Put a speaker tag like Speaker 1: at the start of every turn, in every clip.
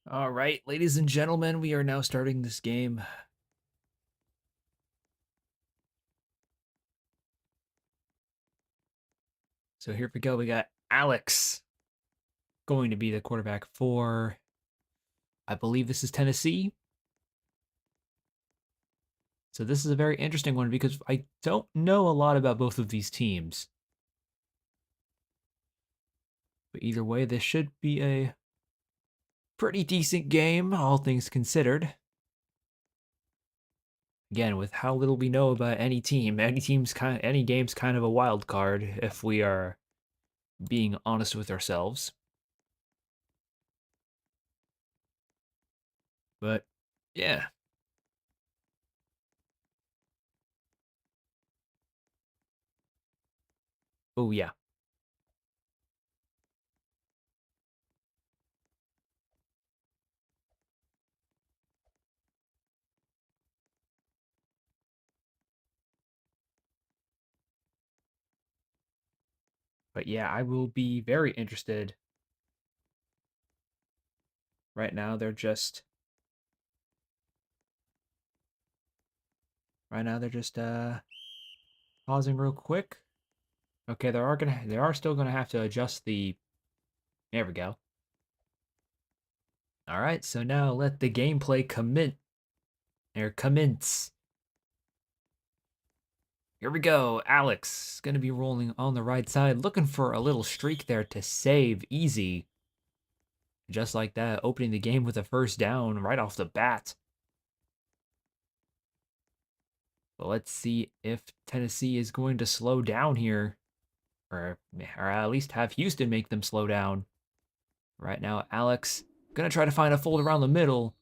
Speaker 1: All right, ladies and gentlemen, we are now starting this game. So here we go. We got Alex going to be the quarterback for, I believe this is Tennessee. So this is a very interesting one because I don't know a lot about both of these teams. But either way, this should be a pretty decent game, all things considered. Again, with how little we know about any team, any game's kind of a wild card if we are being honest with ourselves. But yeah. Oh yeah. But yeah, I will be very interested. Right now they're just pausing real quick. Okay, they are still gonna have to adjust the. There we go. All right, so now let the gameplay commence. Here we go. Alex gonna be rolling on the right side, looking for a little streak there to save easy. Just like that, opening the game with a first down right off the bat. But let's see if Tennessee is going to slow down here, or at least have Houston make them slow down. Right now, Alex gonna try to find a fold around the middle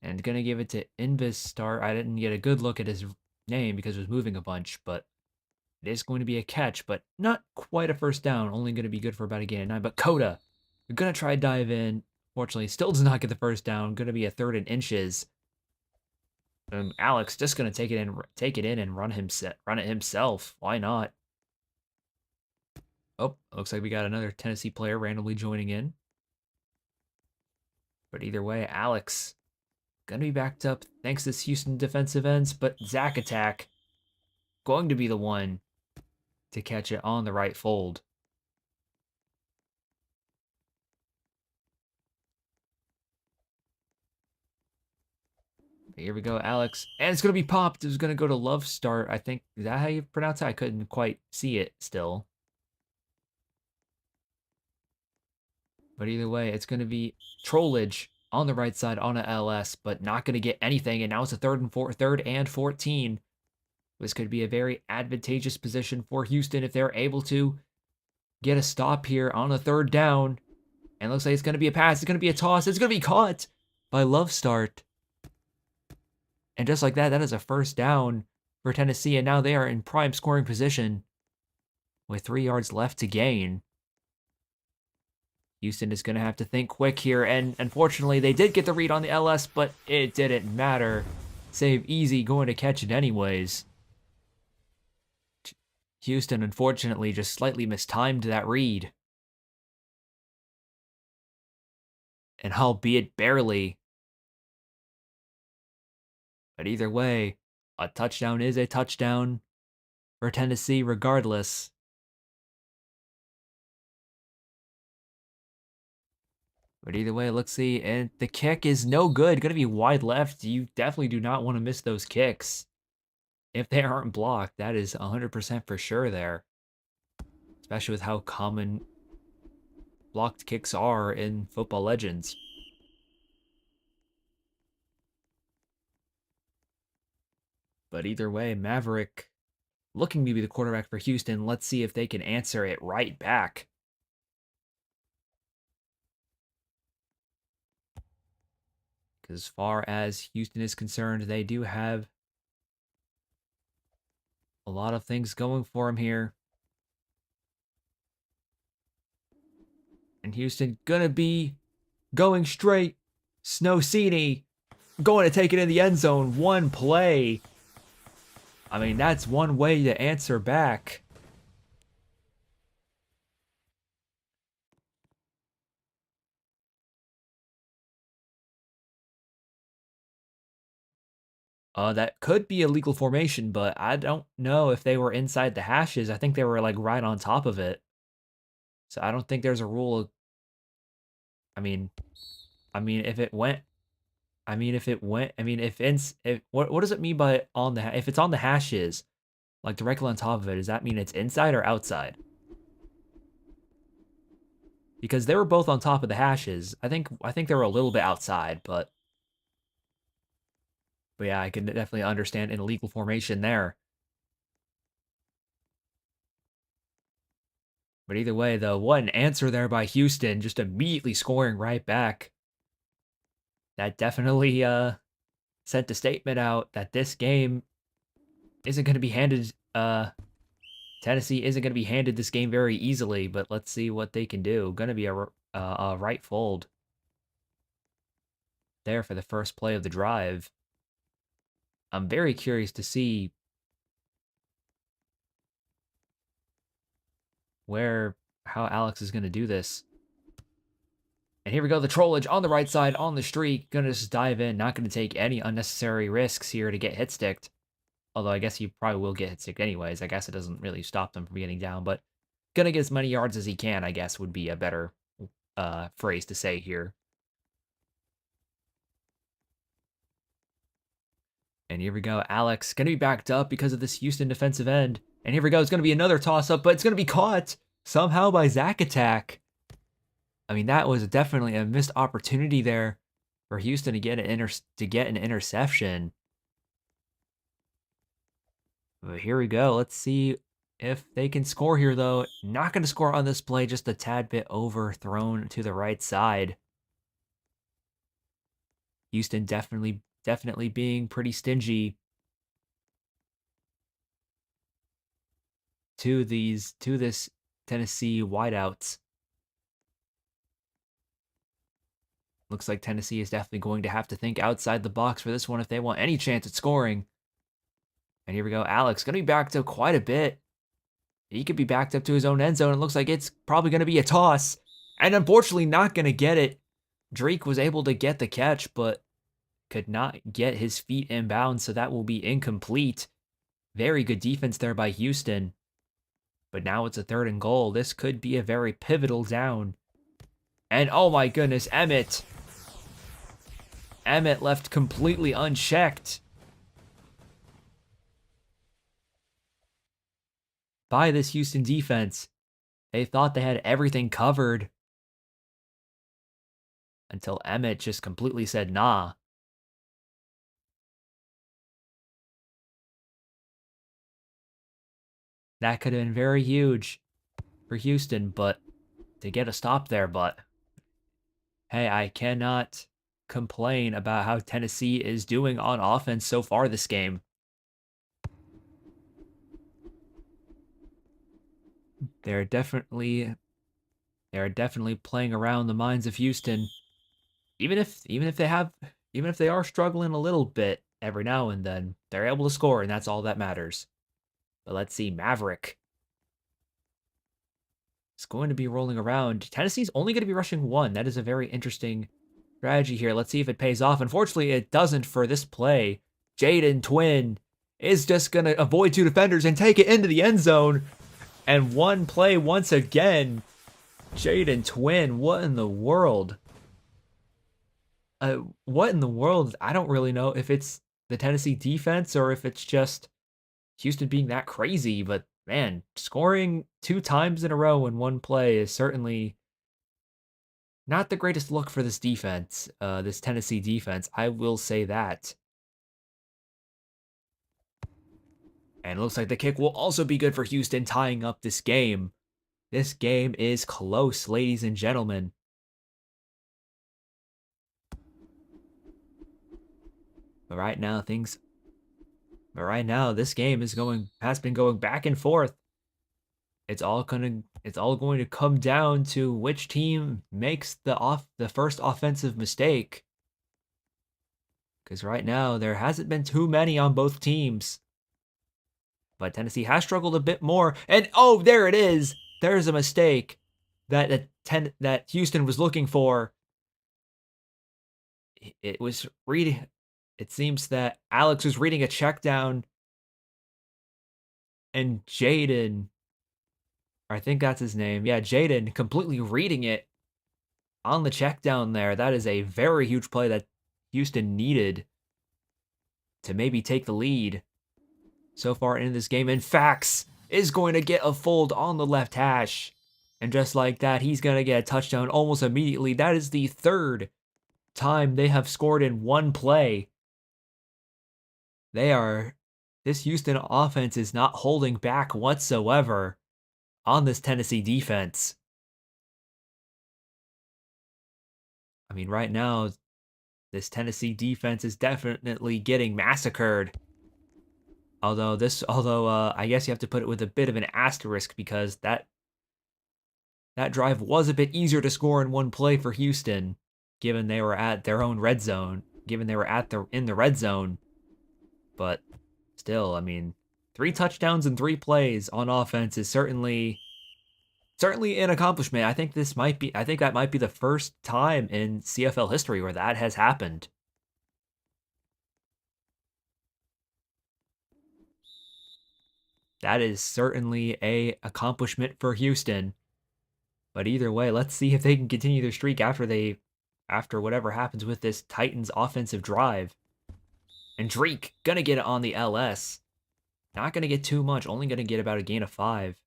Speaker 1: and gonna give it to Invistar. I didn't get a good look at his name because it was moving a bunch, but it is going to be a catch, but not quite a first down. Only going to be good for about a gain of 9. But Coda, you're gonna try to dive in. Fortunately, still does not get the first down. Going to be a third and inches. Alex just gonna take it in, and run it himself. Why not? Oh, looks like we got another Tennessee player randomly joining in. But either way, Alex gonna be backed up thanks to this Houston defensive ends, but Zach Attack going to be the one to catch it on the right fold. Here we go, Alex. And it's going to be popped. It's going to go to Love Start. I think, is that how you pronounce it? I couldn't quite see it still. But either way, it's going to be Trollage on the right side on a LS, but not going to get anything. And now it's a third and 14. This could be a very advantageous position for Houston if they're able to get a stop here on a third down. And it looks like it's going to be a pass. It's going to be a toss. It's going to be caught by Love Start. And just like that, that is a first down for Tennessee. And now they are in prime scoring position with 3 yards left to gain. Houston is going to have to think quick here. And unfortunately, they did get the read on the LS, but it didn't matter. Save easy, going to catch it anyways. Houston, unfortunately, just slightly mistimed that read. And albeit barely. But either way, a touchdown is a touchdown for Tennessee regardless. But either way, let's see. And the kick is no good. Going to be wide left. You definitely do not want to miss those kicks. If they aren't blocked, that is 100% for sure there. Especially with how common blocked kicks are in Football Legends. But either way, Maverick looking to be the quarterback for Houston. Let's see if they can answer it right back. Because as far as Houston is concerned, they do have a lot of things going for them here. And Houston gonna be going straight. Snow Cini going to take it in the end zone. One play. I mean, that's one way to answer back. That could be a legal formation, but I don't know if they were inside the hashes. I think they were like right on top of it. So I don't think there's a rule. I mean, if it went, if what does it mean by on the if it's on the hashes, like directly on top of it? Does that mean it's inside or outside? Because they were both on top of the hashes. I think they were a little bit outside, but yeah, I can definitely understand an illegal formation there. But either way, though, what an answer there by Houston, just immediately scoring right back. That definitely sent a statement out that this game isn't going to be handed. Tennessee isn't going to be handed this game very easily. But let's see what they can do. Going to be a right fold there for the first play of the drive. I'm very curious to see how Alex is going to do this. And here we go, the trollage on the right side on the streak. Gonna just dive in, not gonna take any unnecessary risks here to get hit sticked. Although I guess he probably will get hit sticked anyways. I guess it doesn't really stop them from getting down, but gonna get as many yards as he can, I guess, would be a better phrase to say here. And here we go, Alex gonna be backed up because of this Houston defensive end. And here we go, it's gonna be another toss up, but it's gonna be caught somehow by Zach Attack. I mean, that was definitely a missed opportunity there for Houston to get an interception. But here we go. Let's see if they can score here, though. Not going to score on this play, just a tad bit overthrown to the right side. Houston definitely being pretty stingy to this Tennessee wideouts. Looks like Tennessee is definitely going to have to think outside the box for this one if they want any chance at scoring. And here we go. Alex going to be backed up quite a bit. He could be backed up to his own end zone. It looks like it's probably going to be a toss. And unfortunately not going to get it. Drake was able to get the catch, but could not get his feet inbound, so that will be incomplete. Very good defense there by Houston. But now it's a 3rd and goal. This could be a very pivotal down. And oh my goodness, Emmett left completely unchecked by this Houston defense. They thought they had everything covered until Emmett just completely said nah. That could have been very huge for Houston, but to get a stop there. But hey, I cannot complain about how Tennessee is doing on offense so far this game. They're definitely playing around the minds of Houston. Even if they are struggling a little bit every now and then, they're able to score, and that's all that matters. But let's see, Maverick is going to be rolling around. Tennessee's only going to be rushing 1. That is a very interesting strategy here. Let's see if it pays off. Unfortunately, it doesn't for this play. Jaden Twin is just going to avoid 2 defenders and take it into the end zone. And one play once again. Jaden Twin, what in the world? What in the world? I don't really know if it's the Tennessee defense or if it's just Houston being that crazy, but man, scoring 2 times in a row in one play is certainly not the greatest look for this defense, this Tennessee defense. I will say that. And it looks like the kick will also be good for Houston, tying up this game. This game is close, ladies and gentlemen. But right now, this game has been going back and forth. It's all going to come down to which team makes the first offensive mistake. Because right now, there hasn't been too many on both teams. But Tennessee has struggled a bit more. And oh, there it is. There's a mistake that Houston was looking for. It seems that Alex was reading a check down, and Jaden I think that's his name. Yeah, Jaden completely reading it on the check down there. That is a very huge play that Houston needed to maybe take the lead so far in this game. And Fax is going to get a fold on the left hash. And just like that, he's going to get a touchdown almost immediately. That is the third time they have scored in one play. This Houston offense is not holding back whatsoever on this Tennessee defense. I mean, right now, this Tennessee defense is definitely getting massacred. Although I guess you have to put it with a bit of an asterisk because that drive was a bit easier to score in one play for Houston, given they were at their own red zone, given they were in the red zone. But still, I mean, 3 touchdowns in 3 plays on offense is certainly an accomplishment. I think that might be the first time in CFL history where that has happened. That is certainly a accomplishment for Houston. But either way, let's see if they can continue their streak after whatever happens with this Titans offensive drive. And Drake gonna get it on the LS. Not gonna get too much, only gonna get about a gain of 5.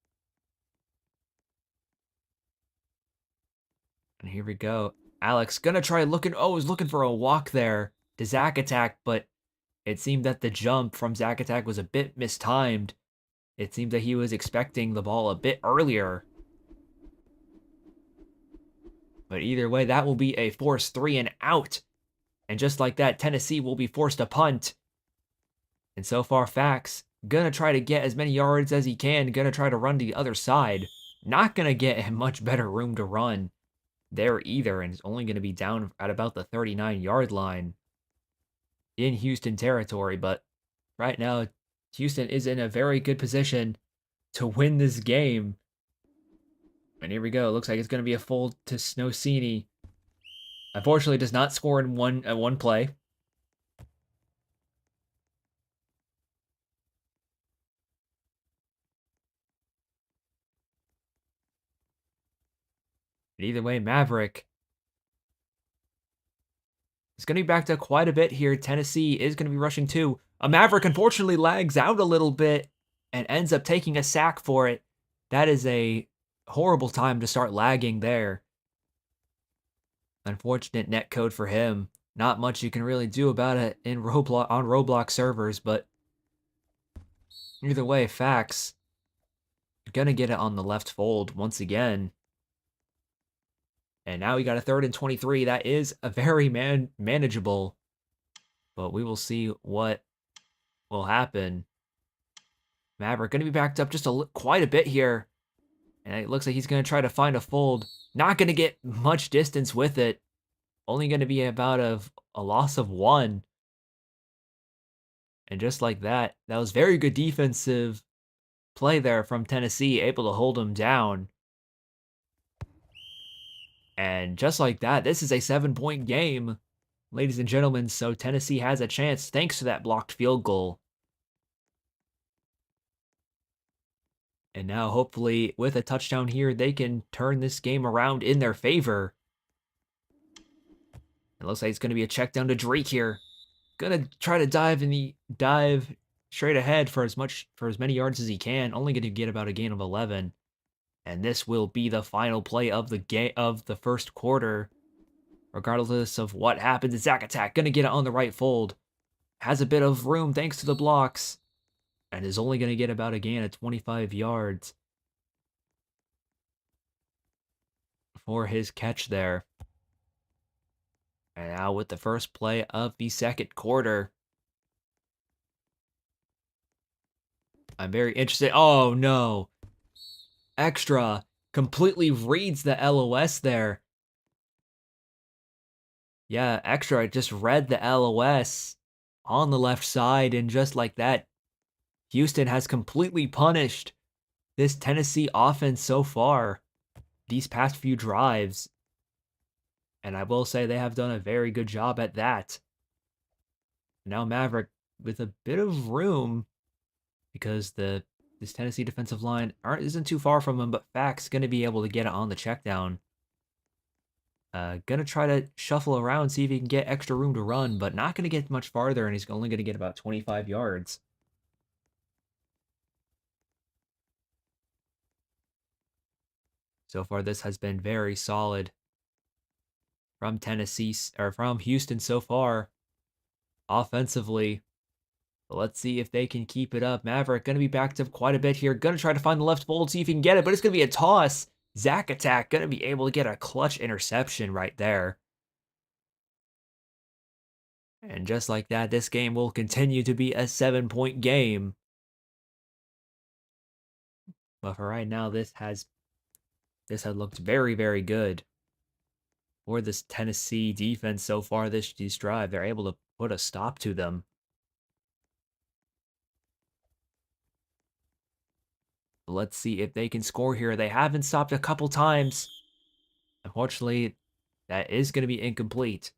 Speaker 1: And here we go. Alex gonna try was looking for a walk there to Zack Attack, but it seemed that the jump from Zack Attack was a bit mistimed. It seemed that he was expecting the ball a bit earlier. But either way, that will be a forced 3 and out. And just like that, Tennessee will be forced to punt. And so far, Fax gonna try to get as many yards as he can, gonna try to run to the other side. Not gonna get much better room to run there either, and is only gonna be down at about the 39-yard line in Houston territory. But right now, Houston is in a very good position to win this game. And here we go. Looks like it's gonna be a fold to Snowcini. Unfortunately, does not score in one play. But either way, Maverick is going to be backed up quite a bit here. Tennessee is going to be rushing too. A Maverick unfortunately lags out a little bit and ends up taking a sack for it. That is a horrible time to start lagging there. Unfortunate netcode for him. Not much you can really do about it on Roblox servers, but either way, Fax gonna get it on the left fold once again. And now we got a 3rd and 23. That is a very manageable, but we will see what will happen. Maverick going to be backed up just quite a bit here. And it looks like he's going to try to find a fold. Not going to get much distance with it. Only going to be about a loss of 1. And just like that, that was very good defensive play there from Tennessee, able to hold him down. And just like that, this is a 7-point game, ladies and gentlemen. So Tennessee has a chance thanks to that blocked field goal. And now, hopefully, with a touchdown here, they can turn this game around in their favor. It looks like it's going to be a check down to Drake here. Gonna try to dive straight ahead for as many yards as he can. Only going to get about a gain of 11. And this will be the final play of the first quarter. Regardless of what happens, Zack Attack gonna get it on the right fold. Has a bit of room thanks to the blocks. And is only gonna get about a gain of 25 yards for his catch there. And now with the first play of the second quarter. I'm very interested. Oh no. Extra completely reads the LOS there. Yeah, Extra just read the LOS on the left side, and just like that, Houston has completely punished this Tennessee offense so far these past few drives. And I will say they have done a very good job at that. Now Maverick with a bit of room because the This Tennessee defensive line isn't too far from him, but Fack's going to be able to get it on the check down. Gonna try to shuffle around, see if he can get extra room to run, but not going to get much farther, and he's only going to get about 25 yards. So far, this has been very solid from Tennessee, or from Houston so far, offensively. But let's see if they can keep it up. Maverick going to be backed up quite a bit here. Going to try to find the left fold, see if he can get it, but it's going to be a toss. Zach Attack going to be able to get a clutch interception right there. And just like that, this game will continue to be a 7-point game. But for right now, this has looked very, very good for this Tennessee defense so far this drive. They're able to put a stop to them. Let's see if they can score here. They haven't stopped a couple times. Unfortunately, that is going to be incomplete.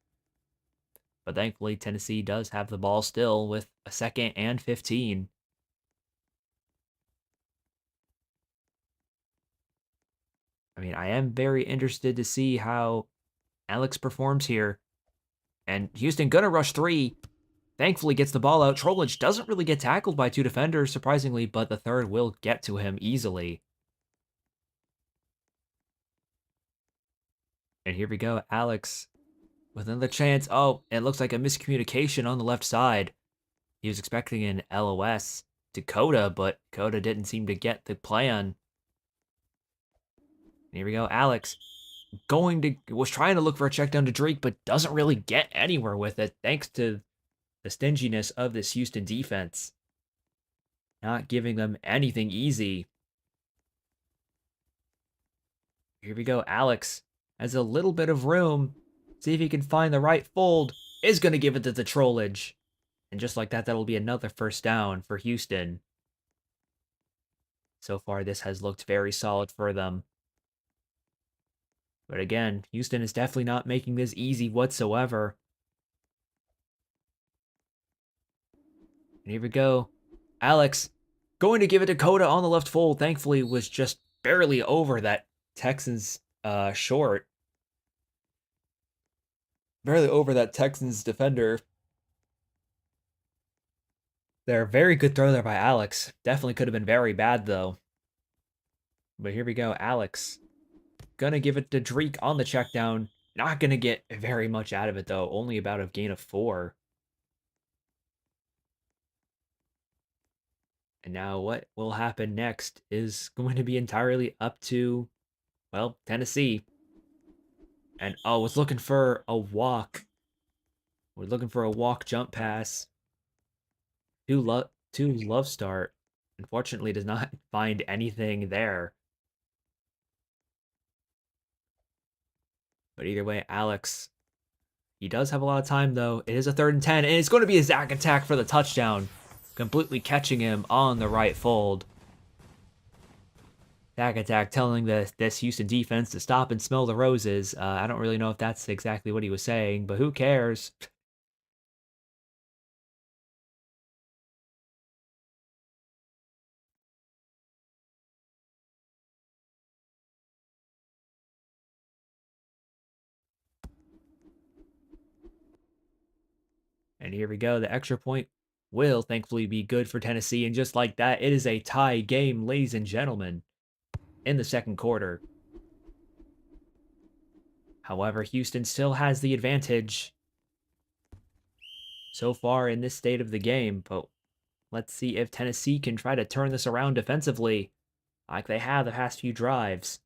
Speaker 1: But thankfully, Tennessee does have the ball still with a 2nd and 15. I mean, I am very interested to see how Alex performs here. And Houston gonna rush 3. Thankfully gets the ball out. Trollage doesn't really get tackled by 2 defenders, surprisingly, but the third will get to him easily. And here we go, Alex with another chance. Oh, it looks like a miscommunication on the left side. He was expecting an LOS to Coda, but Coda didn't seem to get the plan. And here we go, Alex was trying to look for a check down to Drake, but doesn't really get anywhere with it, thanks to the stinginess of this Houston defense. Not giving them anything easy. Here we go, Alex has a little bit of room. See if he can find the right fold. Is going to give it to the Trollage. And just like that, that'll be another first down for Houston. So far, this has looked very solid for them. But again, Houston is definitely not making this easy whatsoever. And here we go. Alex going to give it to Coda on the left fold. Thankfully, was just barely over that Texans short. Barely over that Texans defender. They're very good throw there by Alex. Definitely could have been very bad, though. But here we go. Alex gonna give it to Drake on the check down. Not gonna get very much out of it, though. Only about a gain of 4. And now what will happen next is going to be entirely up to, well, Tennessee. And, oh, was looking for a walk. We're looking for a walk jump pass. To love start. Unfortunately, does not find anything there. But either way, Alex, he does have a lot of time, though. It is a 3rd and 10, and it's going to be a Zach Attack for the touchdown. Completely catching him on the right fold. Zach Attack telling this Houston defense to stop and smell the roses. I don't really know if that's exactly what he was saying, but who cares? And here we go. The extra point will thankfully be good for Tennessee. And just like that, it is a tie game, ladies and gentlemen, in the 2nd quarter. However, Houston still has the advantage so far in this state of the game. But let's see if Tennessee can try to turn this around defensively like they have the past few drives.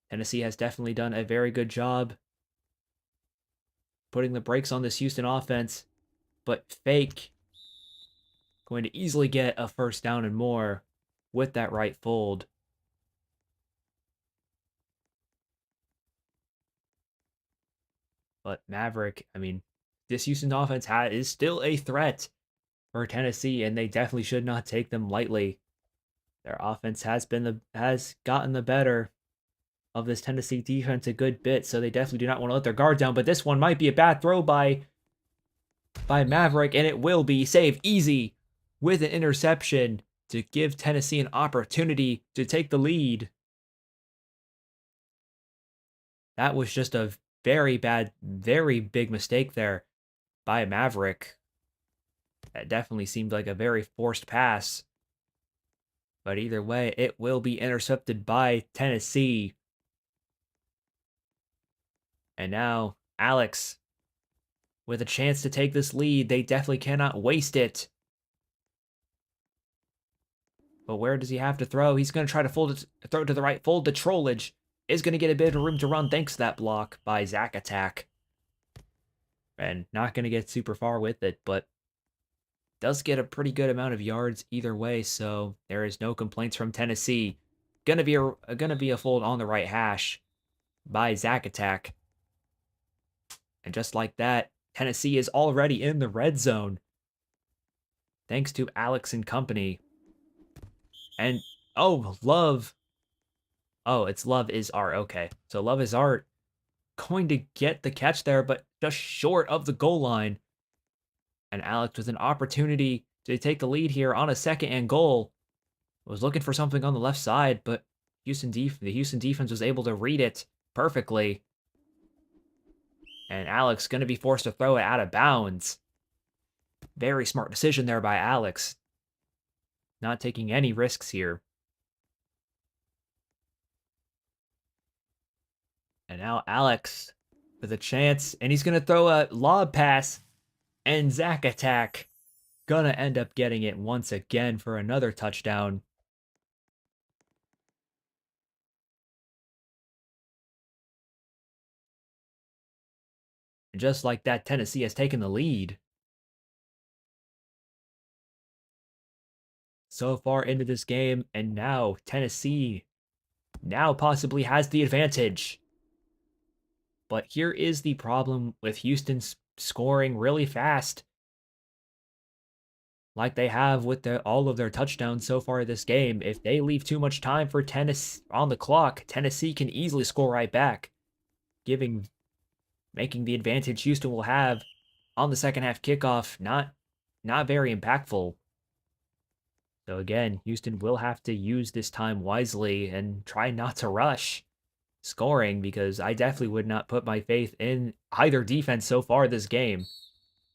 Speaker 1: Tennessee has definitely done a very good job putting the brakes on this Houston offense, but Fake going to easily get a first down and more with that right fold. But Maverick, I mean, this Houston offense is still a threat for Tennessee, and they definitely should not take them lightly. Their offense has gotten the better of this Tennessee defense a good bit, so they definitely do not want to let their guard down. But this one might be a bad throw by by Maverick, and it will be saved easy with an interception to give Tennessee an opportunity to take the lead. That was just a very bad, very big mistake there by Maverick. That definitely seemed like a very forced pass. But either way, it will be intercepted by Tennessee. And now, Alex, with a chance to take this lead, they definitely cannot waste it. But where does he have to throw? He's going to try to throw to the right. Fold to Trollage. Is going to get a bit of room to run thanks to that block by Zach Attack. And not going to get super far with it, but does get a pretty good amount of yards either way, so there is no complaints from Tennessee. Gonna be a fold on the right hash by Zach Attack. And just like that, Tennessee is already in the red zone. Thanks to Alex and company. And oh, Love. Oh, it's Love is Art. Okay. So Love is Art going to get the catch there, but just short of the goal line. And Alex with an opportunity to take the lead here on a 2nd and goal. Was looking for something on the left side, but the Houston defense was able to read it perfectly. And Alex going to be forced to throw it out of bounds. Very smart decision there by Alex. Not taking any risks here. And now Alex with a chance, and he's going to throw a lob pass, and Zach Attack going to end up getting it once again for another touchdown. And just like that, Tennessee has taken the lead. So far into this game, and now Tennessee now possibly has the advantage. But here is the problem with Houston scoring really fast. Like they have with all of their touchdowns so far this game. If they leave too much time for Tennessee on the clock, Tennessee can easily score right back, making the advantage Houston will have on the second half kickoff not very impactful. So again, Houston will have to use this time wisely and try not to rush scoring, because I definitely would not put my faith in either defense so far this game.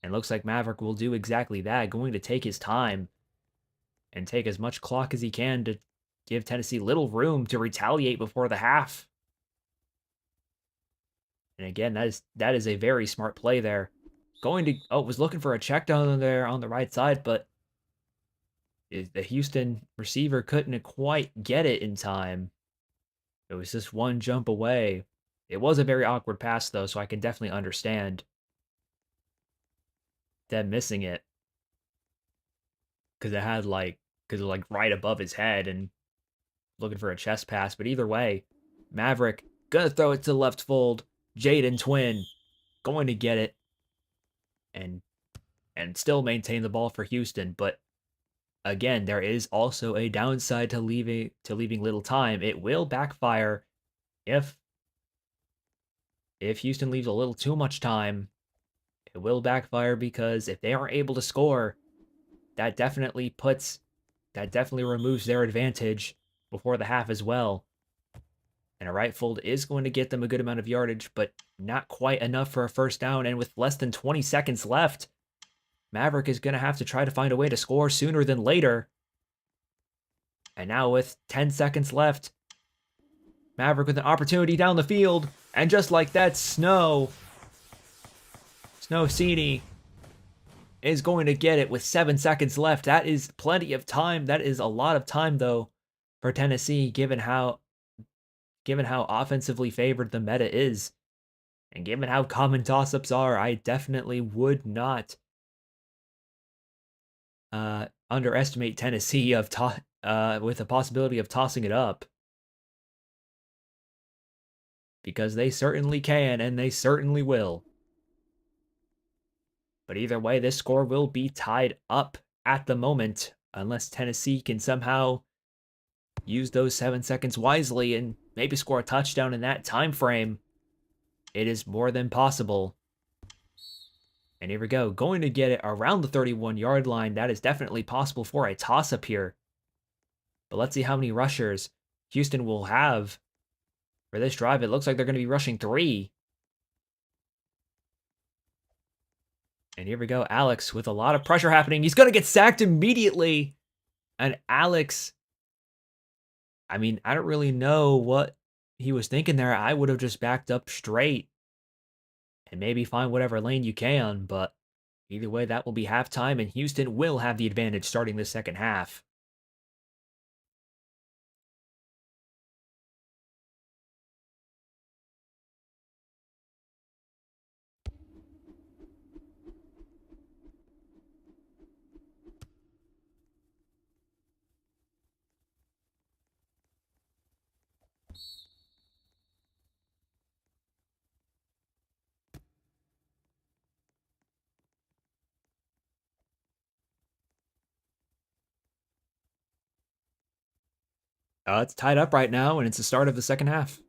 Speaker 1: And looks like Maverick will do exactly that, going to take his time and take as much clock as he can to give Tennessee little room to retaliate before the half. And again, that is a very smart play there. Was looking for a check down there on the right side, but the Houston receiver couldn't quite get it in time. It was just one jump away. It was a very awkward pass, though, so I can definitely understand them missing it. Because it was like right above his head and looking for a chest pass. But either way, Maverick gonna throw it to the left fold. Jaden Twin going to get it and still maintain the ball for Houston. But again, there is also a downside to leaving little time. It will backfire if Houston leaves a little too much time. It will backfire, because if they aren't able to score, that definitely removes their advantage before the half as well. And a right fold is going to get them a good amount of yardage, but not quite enough for a first down. And with less than 20 seconds left, Maverick is going to have to try to find a way to score sooner than later. And now with 10 seconds left, Maverick with an opportunity down the field. And just like that, Snow Cini is going to get it with 7 seconds left. That is plenty of time. That is a lot of time, though, for Tennessee, given how offensively favored the meta is. And given how common toss-ups are, I definitely would not underestimate Tennessee with the possibility of tossing it up. Because they certainly can, and they certainly will. But either way, this score will be tied up at the moment, unless Tennessee can somehow use those 7 seconds wisely and maybe score a touchdown in that time frame. It is more than possible. And here we go. Going to get it around the 31-yard line. That is definitely possible for a toss-up here. But let's see how many rushers Houston will have for this drive. It looks like they're going to be rushing 3. And here we go. Alex with a lot of pressure happening. He's going to get sacked immediately. And Alex, I mean, I don't really know what he was thinking there. I would have just backed up straight and maybe find whatever lane you can. But either way, that will be halftime, and Houston will have the advantage starting the second half. It's tied up right now, and it's the start of the second half.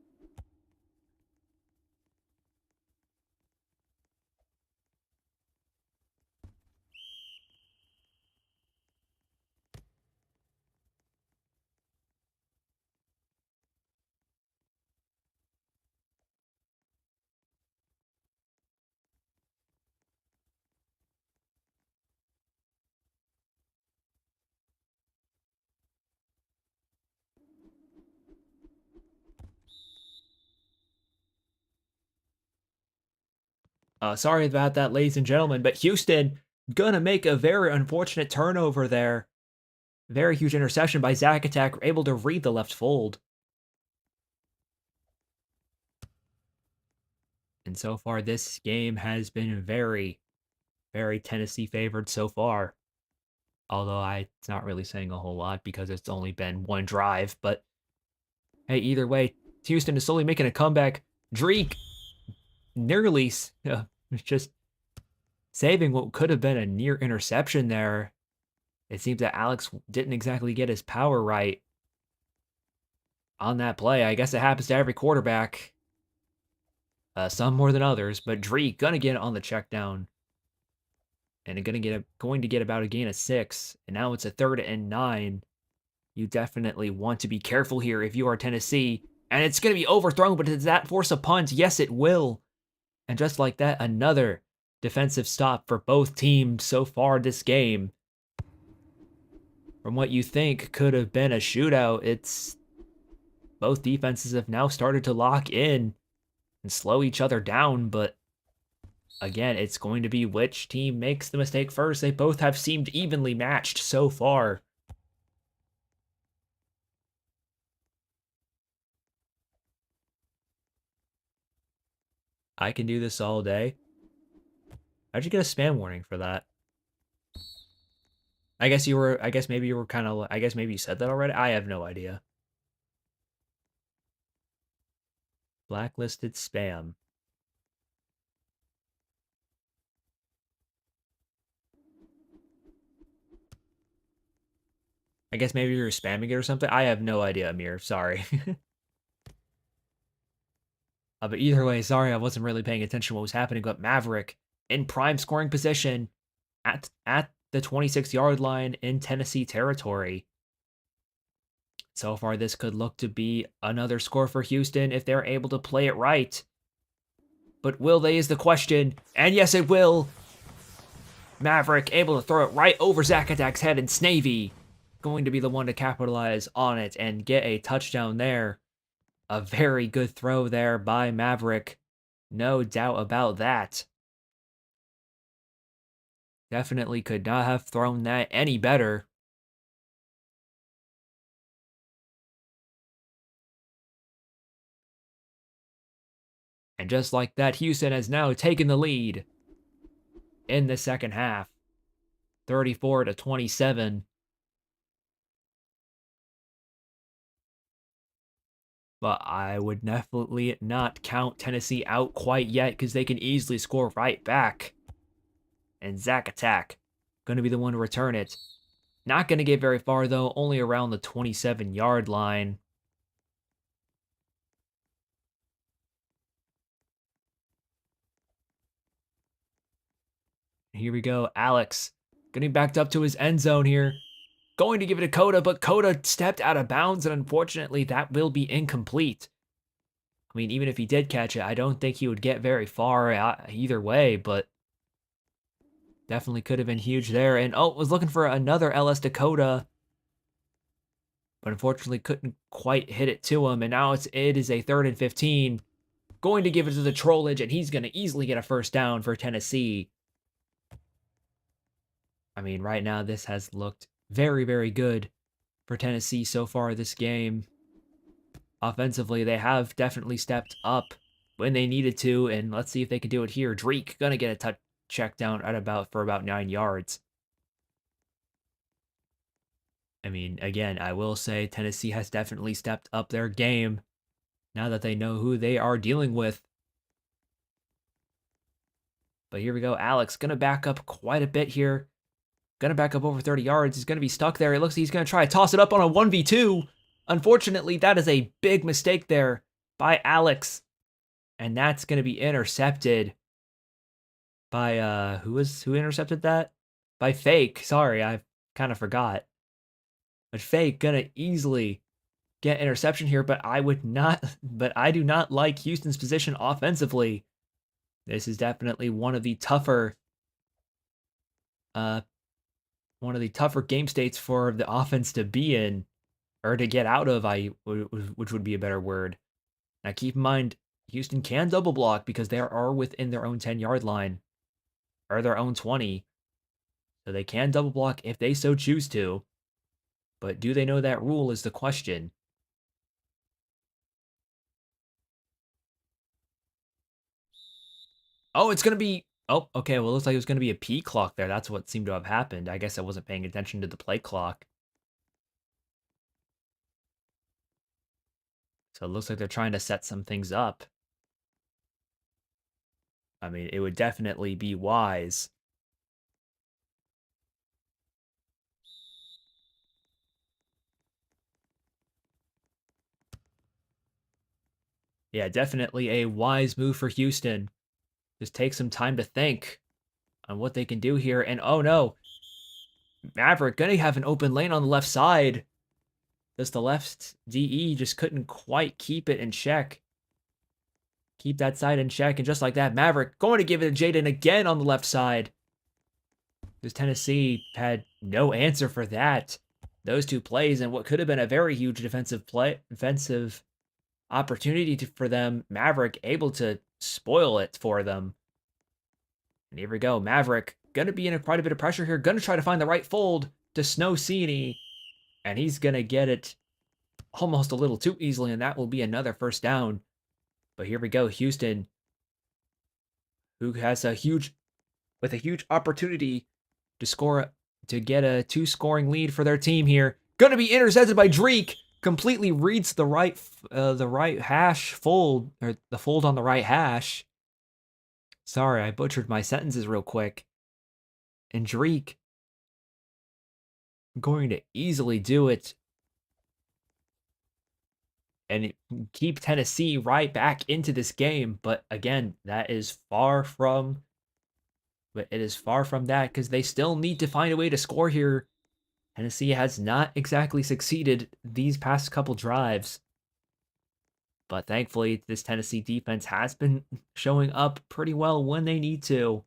Speaker 1: Sorry about that, ladies and gentlemen, but Houston gonna make a very unfortunate turnover there. Very huge interception by Zack Attack, able to read the left fold. And so far, this game has been very, very Tennessee favored so far. Although it's not really saying a whole lot because it's only been one drive. But hey, either way, Houston is slowly making a comeback. Drake nearly just saving what could have been a near interception there. It seems that Alex didn't exactly get his power right on that play. I guess it happens to every quarterback. Some more than others, but Drake gonna get on the check down. And going to get about a gain of 6. And now it's a 3rd and 9. You definitely want to be careful here if you are Tennessee. And it's going to be overthrown, but does that force a punt? Yes, it will. And just like that, another defensive stop for both teams so far this game. From what you think could have been a shootout, it's both defenses have now started to lock in and slow each other down, but again, it's going to be which team makes the mistake first. They both have seemed evenly matched so far. I can do this all day. How'd you get a spam warning for that? I guess maybe you were kind of, I guess maybe you said that already. I have no idea. Blacklisted spam. I guess maybe you're spamming it or something. I have no idea, Amir. Sorry. But either way, sorry, I wasn't really paying attention to what was happening. But Maverick in prime scoring position at the 26-yard line in Tennessee territory. So far, this could look to be another score for Houston if they're able to play it right. But will they is the question. And yes, it will. Maverick able to throw it right over Zack Attack's head, and Snavy going to be the one to capitalize on it and get a touchdown there. A very good throw there by Maverick. No doubt about that. Definitely could not have thrown that any better. And just like that, Houston has now taken the lead in the second half. 34-27. But I would definitely not count Tennessee out quite yet because they can easily score right back. And Zack Attack, going to be the one to return it. Not going to get very far though, only around the 27-yard line. Here we go. Alex getting backed up to his end zone here. Going to give it to Coda, but Coda stepped out of bounds, and unfortunately, that will be incomplete. I mean, even if he did catch it, I don't think he would get very far either way, but definitely could have been huge there. And was looking for another LS Dakota, but unfortunately couldn't quite hit it to him. And now it is a 3rd and 15. Going to give it to the Trollage, and he's going to easily get a first down for Tennessee. I mean, right now, this has looked very, very good for Tennessee so far this game. Offensively, they have definitely stepped up when they needed to, and let's see if they can do it here. Drake gonna get a touch check down for about 9 yards. I mean, again, I will say Tennessee has definitely stepped up their game now that they know who they are dealing with. But here we go. Alex gonna back up quite a bit here. Gonna back up over 30 yards. He's gonna be stuck there. It looks like he's gonna try to toss it up on a 1v2. Unfortunately, that is a big mistake there by Alex. And that's gonna be intercepted by who intercepted that? By Fake. Sorry, I kind of forgot. But Fake gonna easily get interception here, but I do not like Houston's position offensively. This is definitely one of the tougher game states for the offense to be in, or to get out of, which would be a better word. Now keep in mind, Houston can double block because they are within their own 10-yard line, or their own 20. So they can double block if they so choose to. But do they know that rule is the question. Oh, it's going to be... Oh, okay, well, it looks like it was going to be a P clock there. That's what seemed to have happened. I guess I wasn't paying attention to the play clock. So it looks like they're trying to set some things up. I mean, it would definitely be wise. Yeah, definitely a wise move for Houston. Just take some time to think on what they can do here. And oh no, Maverick gonna have an open lane on the left side. Just the left DE just couldn't quite keep it in check. Keep that side in check. And just like that, Maverick going to give it to Jaden again on the left side. Because Tennessee had no answer for that. Those two plays and what could have been a very huge defensive opportunity for them. Maverick able to spoil it for them. And here we go. Maverick gonna be in quite a bit of pressure here. Gonna try to find the right fold to Snow Cini. And he's gonna get it almost a little too easily, and that will be another first down. But here we go. Houston, who has a huge opportunity to score, to get a 2-scoring lead for their team here. Gonna be intercepted by Drake. Completely reads the right hash fold, or the fold on the right hash. Sorry, I butchered my sentences real quick. And Drake going to easily do it and keep Tennessee right back into this game. But again, it is far from that, because they still need to find a way to score here. Tennessee has not exactly succeeded these past couple drives. But thankfully, this Tennessee defense has been showing up pretty well when they need to.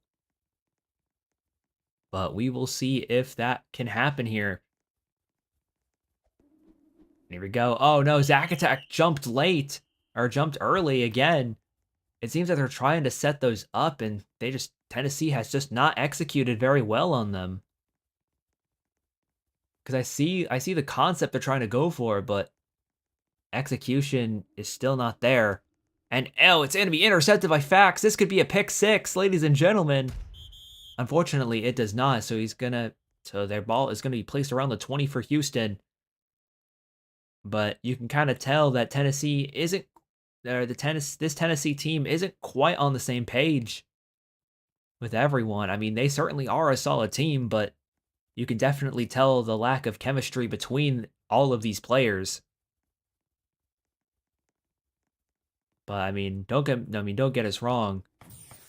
Speaker 1: But we will see if that can happen here. Here we go. Oh no, Zack Attack jumped late, or jumped early again. It seems that they're trying to set those up, and Tennessee has just not executed very well on them. Because I see the concept they're trying to go for, but execution is still not there. And it's going to be intercepted by Fax. This could be a pick 6, ladies and gentlemen. Unfortunately, it does not. So their ball is going to be placed around the 20 for Houston. But you can kind of tell that this Tennessee team isn't quite on the same page with everyone. I mean, they certainly are a solid team, but you can definitely tell the lack of chemistry between all of these players. But I mean, don't get us wrong.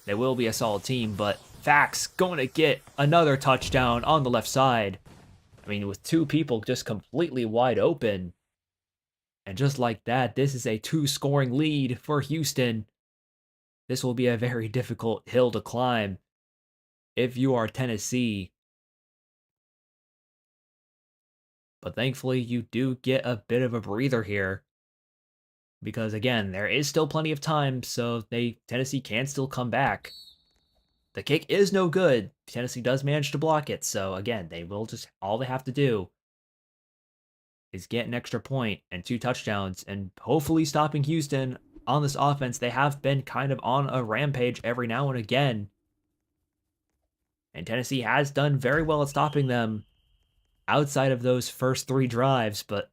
Speaker 1: They will be a solid team, but Fax going to get another touchdown on the left side. I mean, with two people just completely wide open. And just like that, this is a 2-scoring lead for Houston. This will be a very difficult hill to climb if you are Tennessee. But thankfully, you do get a bit of a breather here. Because again, there is still plenty of time, so Tennessee can still come back. The kick is no good. Tennessee does manage to block it, so again, all they have to do is get an extra point and 2 touchdowns, and hopefully stopping Houston on this offense. They have been kind of on a rampage every now and again. And Tennessee has done very well at stopping them outside of those first 3 drives, but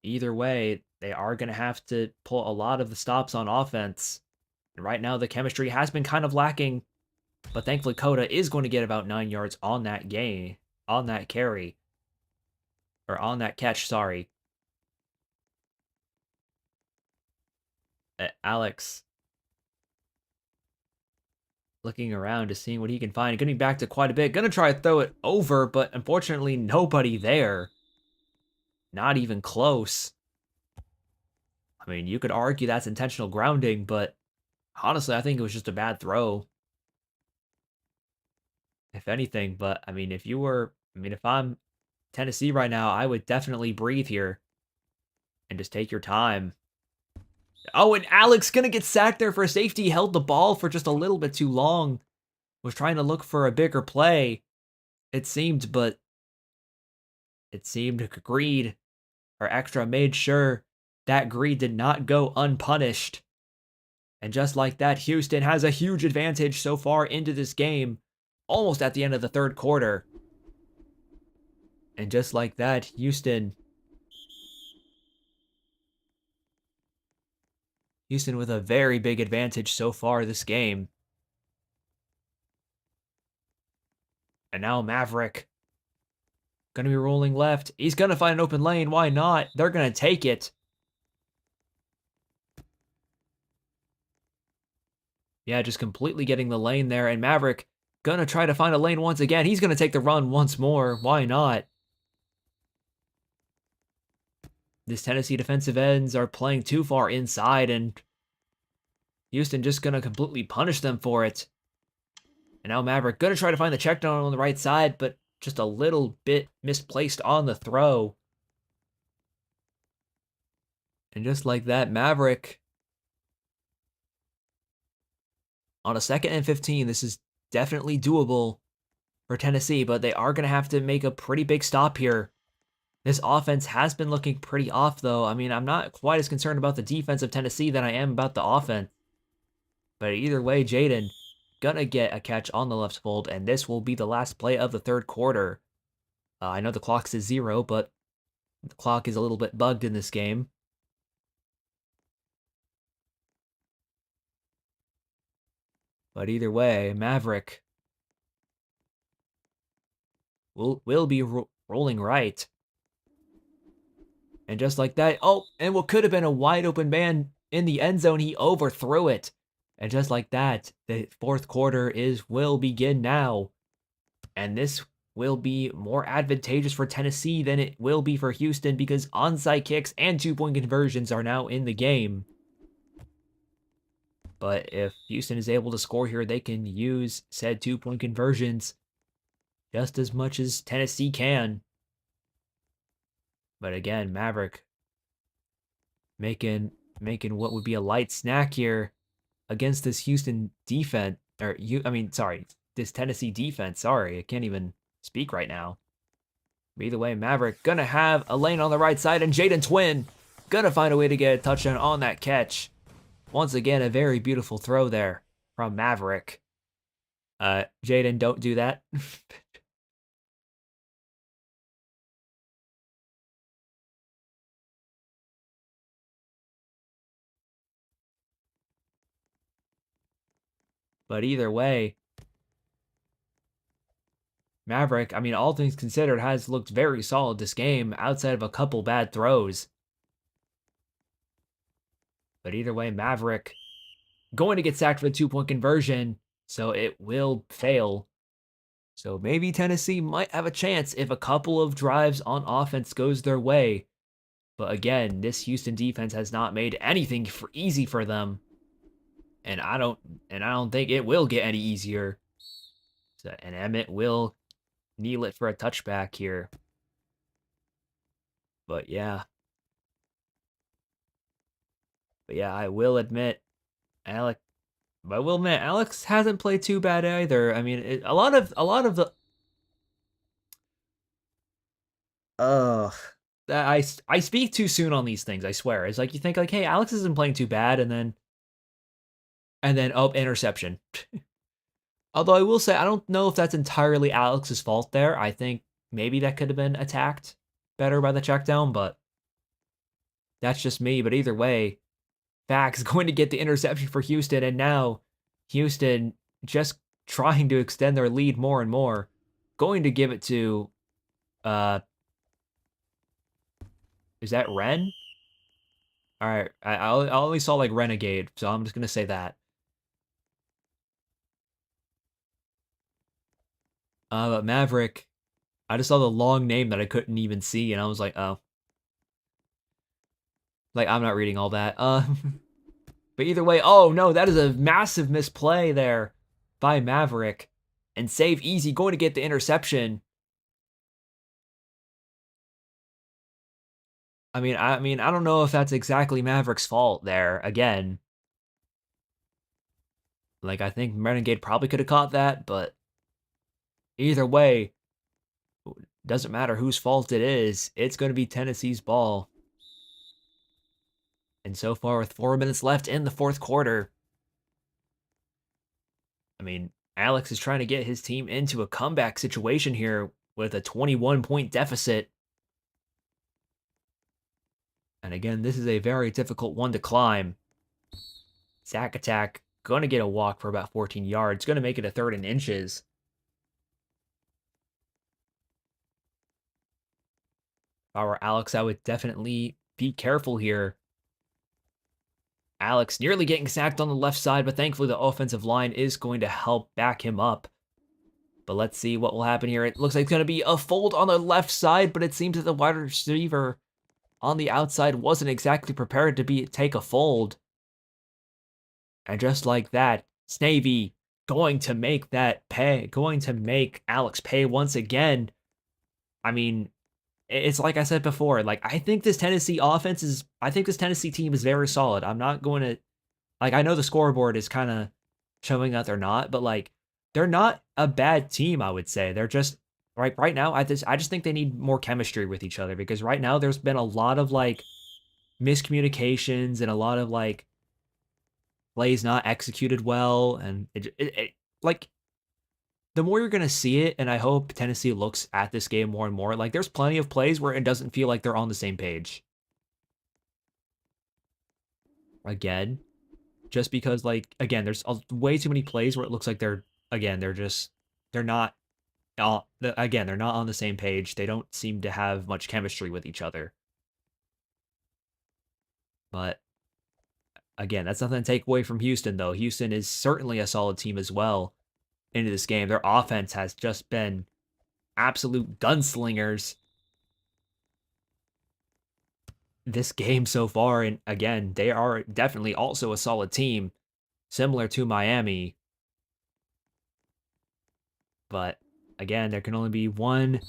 Speaker 1: either way, they are going to have to pull a lot of the stops on offense. And right now, the chemistry has been kind of lacking, but thankfully, Coda is going to get about 9 yards on that carry. Or on that catch, sorry. Alex looking around to seeing what he can find. Getting back to quite a bit. Gonna try to throw it over, but unfortunately nobody there. Not even close. I mean, you could argue that's intentional grounding, but honestly, I think it was just a bad throw. If anything, but I mean, if I'm Tennessee right now, I would definitely breathe here and just take your time. Oh, and Alex gonna get sacked there for a safety. Held the ball for just a little bit too long. Was trying to look for a bigger play, it seemed, but it seemed greed or extra made sure that greed did not go unpunished. And just like that, Houston has a huge advantage so far into this game, almost at the end of the third quarter. And just like that, Houston with a very big advantage so far this game. And now Maverick gonna be rolling left. He's gonna find an open lane. Why not? They're gonna take it. Yeah, just completely getting the lane there. And Maverick gonna try to find a lane once again. He's gonna take the run once more. Why not? This Tennessee defensive ends are playing too far inside, and Houston just gonna completely punish them for it. And now Maverick gonna try to find the check down on the right side, but just a little bit misplaced on the throw. And just like that, Maverick on a 2nd and 15. This is definitely doable for Tennessee, but they are going to have to make a pretty big stop here. This offense has been looking pretty off, though. I mean, I'm not quite as concerned about the defense of Tennessee than I am about the offense. But either way, Jaden gonna get a catch on the left fold, and this will be the last play of the third quarter. I know the clock says 0, but the clock is a little bit bugged in this game. But either way, Maverick will be rolling right. And just like that, oh, and what could have been a wide open man in the end zone, he overthrew it. And just like that, the fourth quarter will begin now. And this will be more advantageous for Tennessee than it will be for Houston, because onside kicks and 2-point conversions are now in the game. But if Houston is able to score here, they can use said 2-point conversions just as much as Tennessee can. But again, Maverick making what would be a light snack here against this Houston defense, this Tennessee defense. Sorry, I can't even speak right now. But either way, Maverick gonna have a lane on the right side, and Jaden Twin gonna find a way to get a touchdown on that catch. Once again, a very beautiful throw there from Maverick. Jaden, don't do that. But either way, Maverick, I mean, all things considered, has looked very solid this game outside of a couple bad throws. But either way, Maverick going to get sacked for the 2-point conversion, so it will fail. So maybe Tennessee might have a chance if a couple of drives on offense goes their way. But again, this Houston defense has not made anything easy for them, and I don't think it will get any easier. So, and Emmett will kneel it for a touchback here. But yeah, I will admit, Alex. I will admit, Alex hasn't played too bad either. I mean, a lot of the ugh. I speak too soon on these things. I swear. It's like you think like, hey, Alex isn't playing too bad, and then oh, interception. Although I will say, I don't know if that's entirely Alex's fault there. I think maybe that could have been attacked better by the check down, but that's just me. But either way, Facts going to get the interception for Houston, and now Houston just trying to extend their lead more and more, going to give it to uh is that Ren? All right, I only saw like Renegade, so I'm just gonna say that. But Maverick, I just saw the long name that I couldn't even see, and I was like, oh, like I'm not reading all that. But either way, oh no, that is a massive misplay there by Maverick, and save easy going to get the interception. I mean, I don't know if that's exactly Maverick's fault there. Again, like I think Renegade probably could have caught that, but either way, doesn't matter whose fault it is. It's going to be Tennessee's ball. And so far, with 4 minutes left in the fourth quarter, I mean, Alex is trying to get his team into a comeback situation here with a 21-point deficit. And again, this is a very difficult one to climb. Sack attack, going to get a walk for about 14 yards, going to make it a 3rd and inches. If I were Alex, I would definitely be careful here. Alex nearly getting sacked on the left side, but thankfully the offensive line is going to help back him up. But let's see what will happen here. It looks like it's going to be a fold on the left side, but it seems that the wide receiver on the outside wasn't exactly prepared to take a fold. And just like that, Snavy going to make Alex pay once again. I mean, it's like I said before, like I think this Tennessee team is very solid. I'm not going to like I know the scoreboard is kind of showing that they're not, but like they're not a bad team, I would say. They're just right now I just think they need more chemistry with each other because right now there's been a lot of like miscommunications and a lot of like plays not executed well and like the more you're going to see it, and I hope Tennessee looks at this game more and more, like there's plenty of plays where it doesn't feel like they're on the same page. Again, just because like again, there's way too many plays where it looks like they're not again, they're not on the same page. They don't seem to have much chemistry with each other. But again, that's nothing to take away from Houston though. Houston is certainly a solid team as well into this game. Their offense has just been absolute gunslingers this game so far. And again, they are definitely also a solid team, similar to Miami. But again, there can only be one.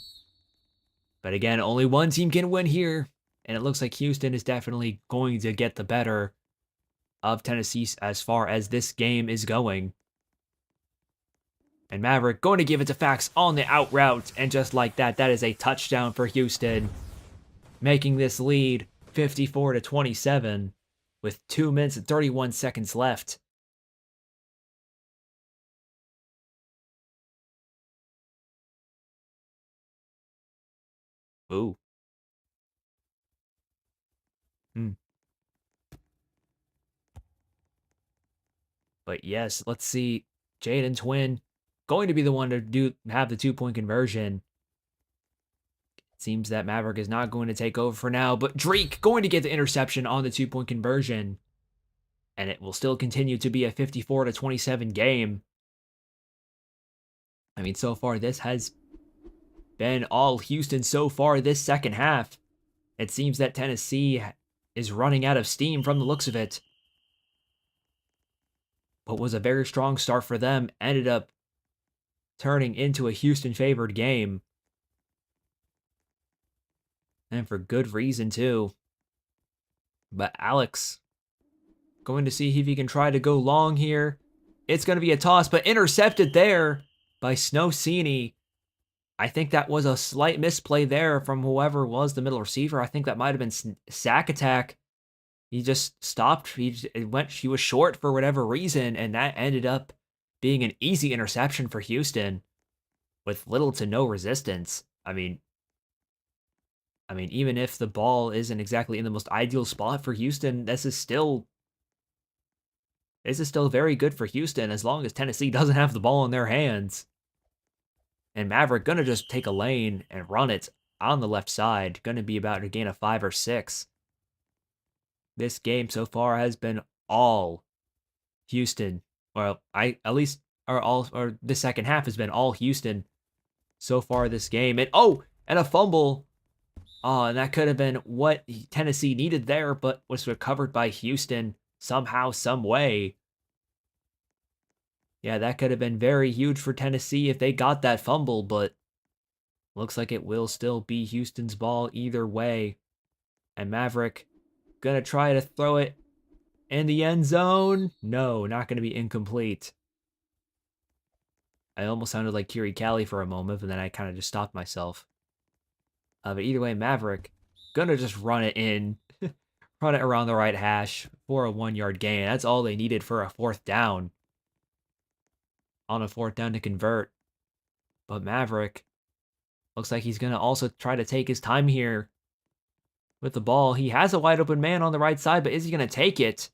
Speaker 1: But again, only one team can win here. And it looks like Houston is definitely going to get the better of Tennessee as far as this game is going. And Maverick going to give it to Fax on the out route. And just like that, that is a touchdown for Houston, making this lead 54-27 with 2 minutes and 31 seconds left. Ooh. Hmm. But yes, let's see. Jaden Twin going to be the one to have the 2-point conversion. It seems that Maverick is not going to take over for now, but Drake going to get the interception on the 2-point conversion. and it will still continue to be a 54-27 game. I mean, so far this has been all Houston so far this second half. It seems that Tennessee is running out of steam from the looks of it. What was a very strong start for them ended up turning into a Houston favored game. And for good reason, too. But Alex going to see if he can try to go long here. It's going to be a toss, but intercepted there by Snowcini. I think that was a slight misplay there from whoever was the middle receiver. I think that might have been sack attack. He just stopped. He was short for whatever reason, and that ended up being an easy interception for Houston with little to no resistance. I mean, even if the ball isn't exactly in the most ideal spot for Houston, this is still very good for Houston as long as Tennessee doesn't have the ball in their hands. And Maverick gonna just take a lane and run it on the left side. Gonna be about a gain of 5 or 6. This game so far has been all Houston. Well, or the second half has been all Houston so far this game. And a fumble. Oh, and that could have been what Tennessee needed there, but was recovered by Houston somehow, some way. Yeah, that could have been very huge for Tennessee if they got that fumble, but looks like it will still be Houston's ball either way. And Maverick gonna try to throw it in the end zone. No, not gonna be incomplete. I almost sounded like Kiri Callie for a moment, but then I kind of just stopped myself. But either way, Maverick gonna just run it in, run it around the right hash for a 1-yard gain. That's all they needed for a 4th down. On a 4th down to convert. But Maverick looks like he's gonna also try to take his time here with the ball. He has a wide open man on the right side, but is he gonna take it?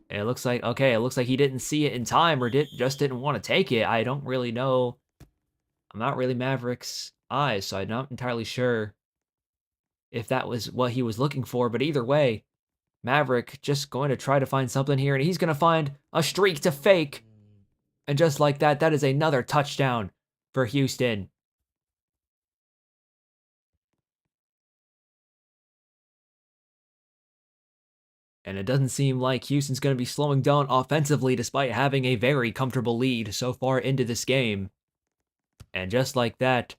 Speaker 1: It looks like he didn't see it in time or just didn't want to take it. I don't really know. I'm not really Maverick's eyes, so I'm not entirely sure if that was what he was looking for. But either way, Maverick just going to try to find something here, and he's going to find a streak to fake. And just like that, that is another touchdown for Houston. And it doesn't seem like Houston's going to be slowing down offensively despite having a very comfortable lead so far into this game. And just like that,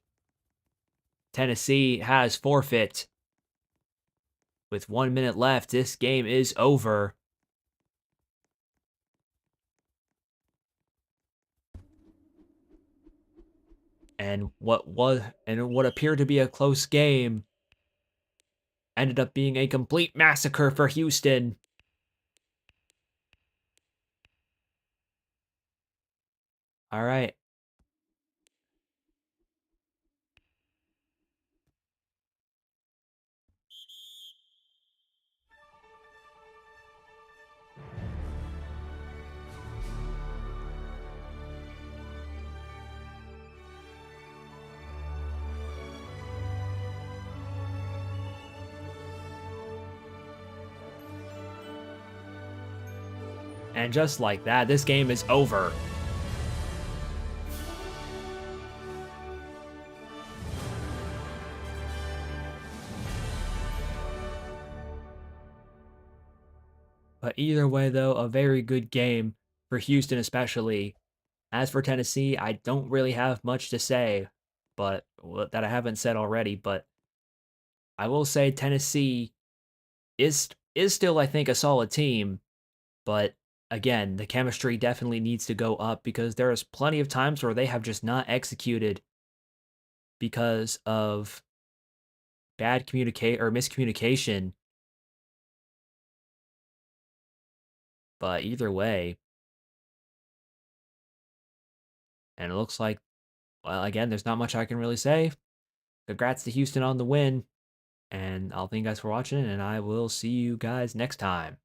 Speaker 1: Tennessee has forfeit. With 1 minute left, this game is over. And what appeared to be a close game ended up being a complete massacre for Houston. All right. And just like that, this game is over. But either way, though, a very good game for Houston especially. As for Tennessee, I don't really have much to say, but that I haven't said already, but I will say Tennessee is still, I think, a solid team, but again, the chemistry definitely needs to go up because there's plenty of times where they have just not executed because of bad miscommunication. But either way, and it looks like, well, again, there's not much I can really say. Congrats to Houston on the win, and I'll thank you guys for watching, and I will see you guys next time.